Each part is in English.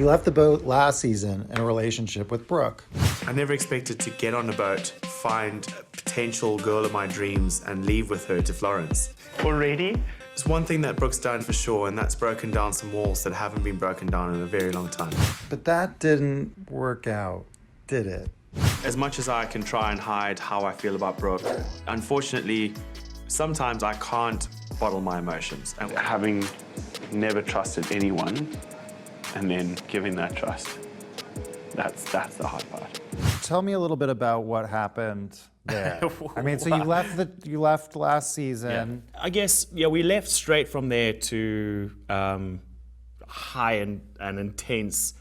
You left the boat last season in a relationship with Brooke. I never expected to get on a boat, find a potential girl of my dreams, and leave with her to Florence. Already? There's one thing that Brooke's done for sure, and that's broken down some walls that haven't been broken down in a very long time. But that didn't work out, did it? As much as I can try and hide how I feel about Brooke, unfortunately, sometimes I can't bottle my emotions. And Having never trusted anyone and then giving that trust, that's the hard part. Tell me a little bit about what happened there. I mean, so you left last season. Yeah. I guess, yeah, we left straight from there to high and intense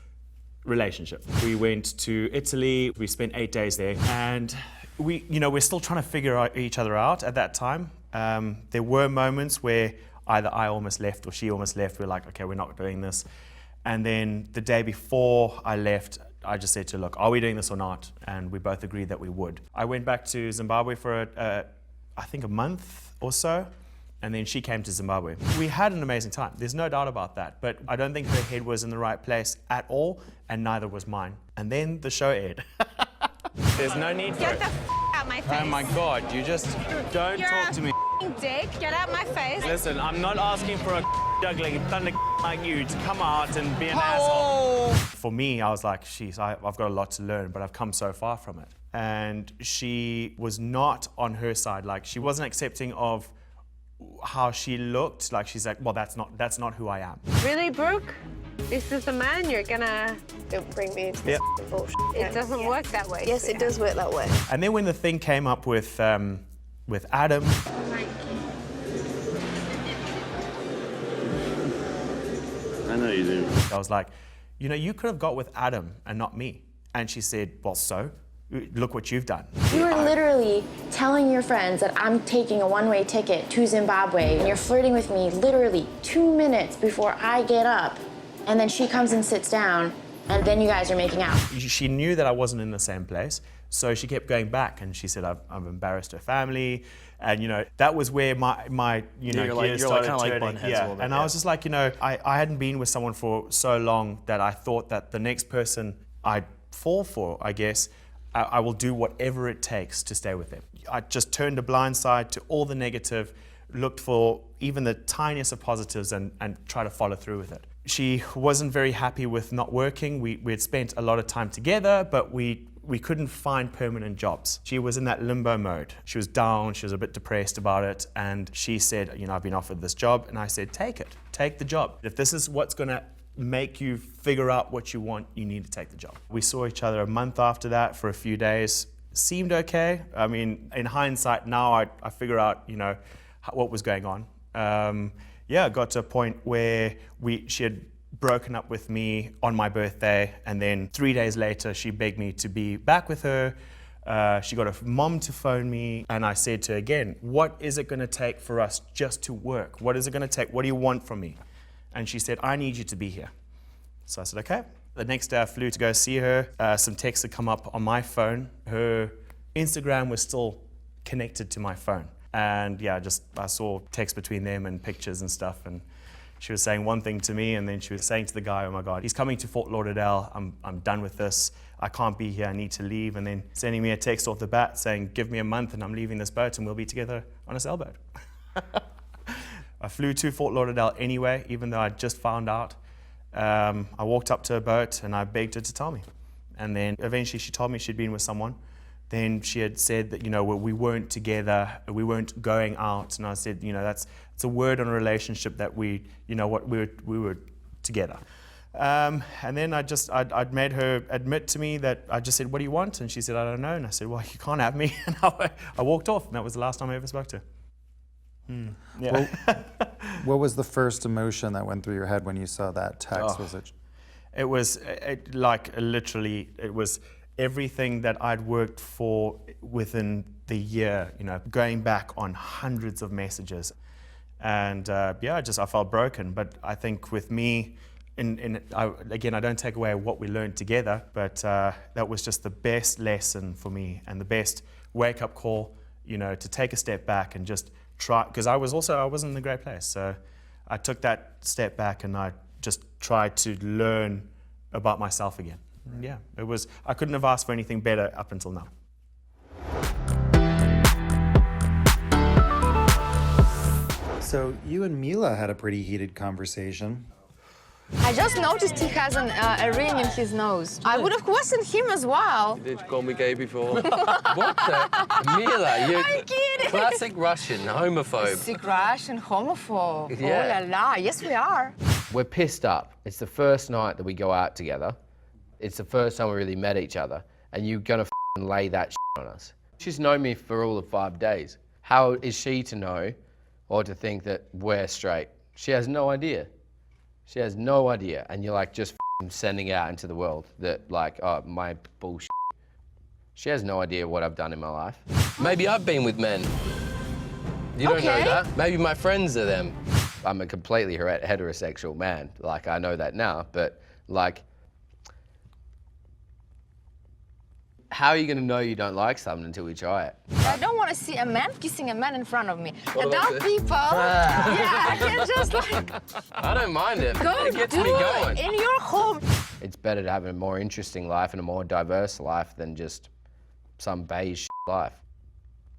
relationship. We went to Italy, we spent 8 days there, and we're still trying to figure each other out at that time. There were moments where either I almost left or she almost left. We're like, okay, we're not doing this. And then the day before I left, I just said to her, look, are we doing this or not? And we both agreed that we would. I went back to Zimbabwe for, I think, a month or so, and then she came to Zimbabwe. We had an amazing time, there's no doubt about that, but I don't think her head was in the right place at all, and neither was mine. And then the show aired. There's no need for Get it. the out my face. Oh my God, you just don't talk to me. You're a dick. Get out my face. Listen, I'm not asking for a juggling thunder like you to come out and be an asshole. For me, I was like, geez, I've got a lot to learn, but I've come so far from it. And she was not on her side. Like, she wasn't accepting of how she looked. Like, she's like, well, that's not who I am. Really, Brooke? This is the man you're gonna... Don't bring me into this bullshit. It doesn't work that way. Yes, it does work that way. And then when the thing came up with Adam, I know you do. I was like, you could have got with Adam and not me. And she said, well, so? Look what you've done. You are literally telling your friends that I'm taking a one-way ticket to Zimbabwe, and you're flirting with me literally 2 minutes before I get up, and then she comes and sits down, and then you guys are making out. She knew that I wasn't in the same place, so she kept going back, and she said, I've embarrassed her family, and that was where my gears started turning. Yeah, and I was just like, I hadn't been with someone for so long that I thought that the next person I'd fall for, I guess, I will do whatever it takes to stay with them. I just turned a blind side to all the negative, looked for even the tiniest of positives and try to follow through with it. She wasn't very happy with not working. We had spent a lot of time together, but we couldn't find permanent jobs. She was in that limbo mode. She was down, she was a bit depressed about it, and she said, I've been offered this job, and I said, take it, take the job. If this is what's gonna make you figure out what you want, you need to take the job. We saw each other a month after that for a few days. Seemed okay. I mean, in hindsight, now I figure out, what was going on. It got to a point where she had broken up with me on my birthday, and then 3 days later, she begged me to be back with her. She got her mom to phone me, and I said to her again, what is it gonna take for us just to work? What is it gonna take? What do you want from me? And she said, I need you to be here. So I said, okay. The next day I flew to go see her. Some texts had come up on my phone. Her Instagram was still connected to my phone. And I saw texts between them and pictures and stuff. And she was saying one thing to me, and then she was saying to the guy, oh my God, he's coming to Fort Lauderdale. I'm done with this. I can't be here, I need to leave. And then sending me a text off the bat saying, give me a month and I'm leaving this boat and we'll be together on a sailboat. I flew to Fort Lauderdale anyway, even though I just found out. I walked up to her boat and I begged her to tell me. And then eventually she told me she'd been with someone. Then she had said that, we weren't together, we weren't going out. And I said, it's a word on a relationship that we were together. And then I'd made her admit to me that I just said, what do you want? And she said, I don't know. And I said, well, you can't have me. And I walked off, and that was the last time I ever spoke to her. Well, what was the first emotion that went through your head when you saw that text? It was literally, it was everything that I'd worked for within the year, going back on hundreds of messages. And I felt broken. But I think with me, I don't take away what we learned together, but that was just the best lesson for me and the best wake-up call, to take a step back and just try, because I wasn't in a great place. So I took that step back and I just tried to learn about myself again. Yeah, I couldn't have asked for anything better up until now. So you and Mila had a pretty heated conversation. I just noticed he has a ring in his nose. I would have questioned him as well. Did you call me gay before? What the? Mila, you're I'm kidding. classic Russian, homophobe. Sick Russian homophobe. Yeah. Oh la la. Yes, we are. We're pissed up. It's the first night that we go out together. It's the first time we really met each other, and you're gonna lay that shit on us. She's known me for all of 5 days. How is she to know or to think that we're straight? She has no idea. She has no idea, and you're like just sending out into the world that like, oh, my bullshit. She has no idea what I've done in my life. Maybe I've been with men. You don't know that. Maybe my friends are them. I'm a completely heterosexual man. Like, I know that now, but like, how are you gonna know you don't like something until we try it? I don't want to see a man kissing a man in front of me. Adult people, yeah, I can just like I don't mind it. go It gets do me going. it in your home. It's better to have a more interesting life and a more diverse life than just some beige life.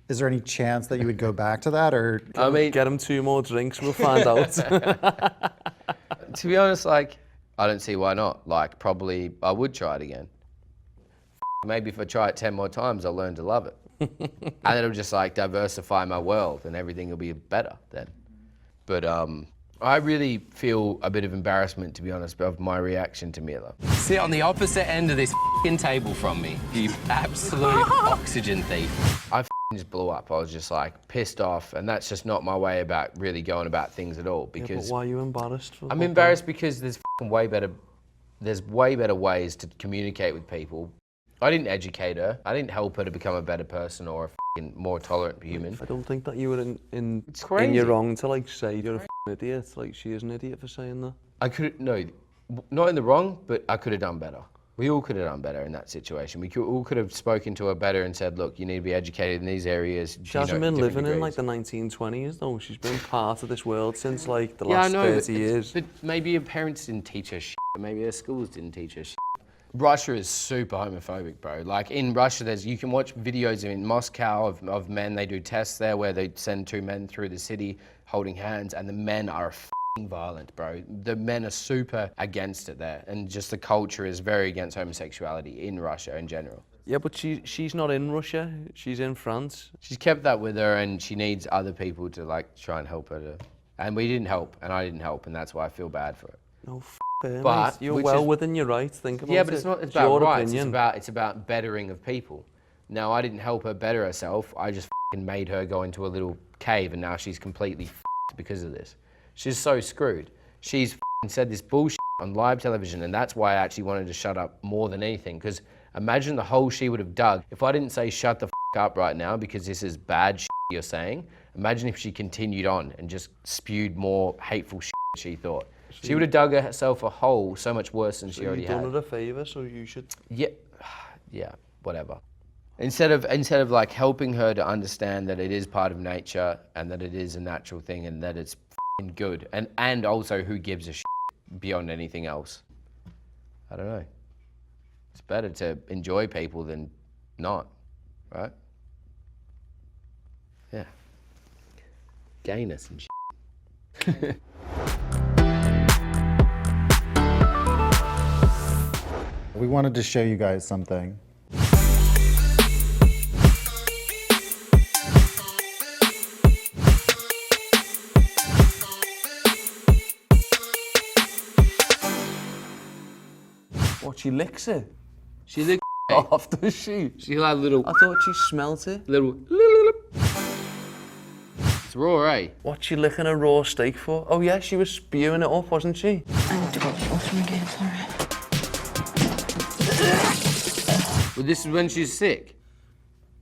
Is there any chance that you would go back to that, or? I mean, Get him 2 more drinks, we'll find out. to be honest, like, I don't see why not. Like, probably I would try it again. Maybe if I try it 10 more times, I'll learn to love it. And it'll just like diversify my world and everything will be better then. But I really feel a bit of embarrassment, to be honest, of my reaction to Mila. Sit on the opposite end of this table from me, you absolute oxygen thief. I just blew up. I was just like pissed off, and that's just not my way about really going about things at all. Because Yeah, but why are you embarrassed? I'm embarrassed because there's way better ways to communicate with people. I didn't educate her. I didn't help her to become a better person or a more tolerant human. I don't think that you were in crazy. your wrong to like say you're a idiot. Like, she is an idiot for saying that. I could no, not in the wrong, but I could have done better. We all could have done better in that situation. We all could have spoken to her better and said, look, you need to be educated in these areas. She hasn't been living in like the 1920s though. She's been part of this world since like the last 30 years. But maybe her parents didn't teach her shit. Maybe her schools didn't teach her shit. Russia is super homophobic, bro. Like in Russia, you can watch videos in Moscow of men. They do tests there where they send 2 men through the city holding hands, and the men are violent, bro. The men are super against it there, and just the culture is very against homosexuality in Russia in general. Yeah, but she's not in Russia. She's in France. She's kept that with her, and she needs other people to like try and help her to. And we didn't help, and I didn't help, and that's why I feel bad for it. No, her, but mate. You're well within your rights. Think about it. Yeah, but it's not It's about your rights. opinion. It's about bettering of people. Now, I didn't help her better herself. I just made her go into a little cave, and now she's completely because of this. She's so screwed. She's said this bullshit on live television, and that's why I actually wanted to shut up more than anything. Because imagine the hole she would have dug if I didn't say shut the up right now because this is bad shit you're saying. Imagine if she continued on and just spewed more hateful shit she thought. She would have dug herself a hole so much worse than she already had. You've done her a favour, so you should. Yeah, whatever. Instead of like helping her to understand that it is part of nature and that it is a natural thing and that it's good, and also who gives a shit beyond anything else. I don't know. It's better to enjoy people than not, right? Yeah. Gayness and shit. We wanted to show you guys something. What, she licks it? She licked Off, does she? She like little. I thought she smelt it. Little. It's raw, eh? What's she licking a raw steak for? Oh yeah, she was spewing it up, wasn't she? I need to go to the bathroom again, sorry. Well, this is when she's sick.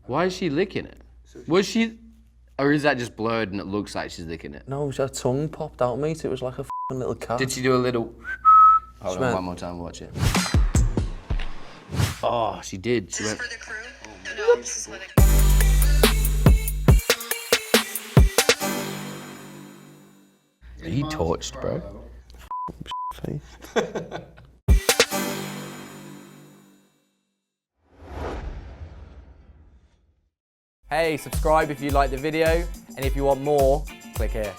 Why is she licking it? Was she, or is that just blurred and it looks like she's licking it? No, her tongue popped out, mate. It was like a f***ing little cat. Did she do a little? Hold on, one more time, watch it. Oh, she did. She went. For the crew? No, this is for the Are you torched, bro? Face. Hey, subscribe if you like the video, and if you want more, click here.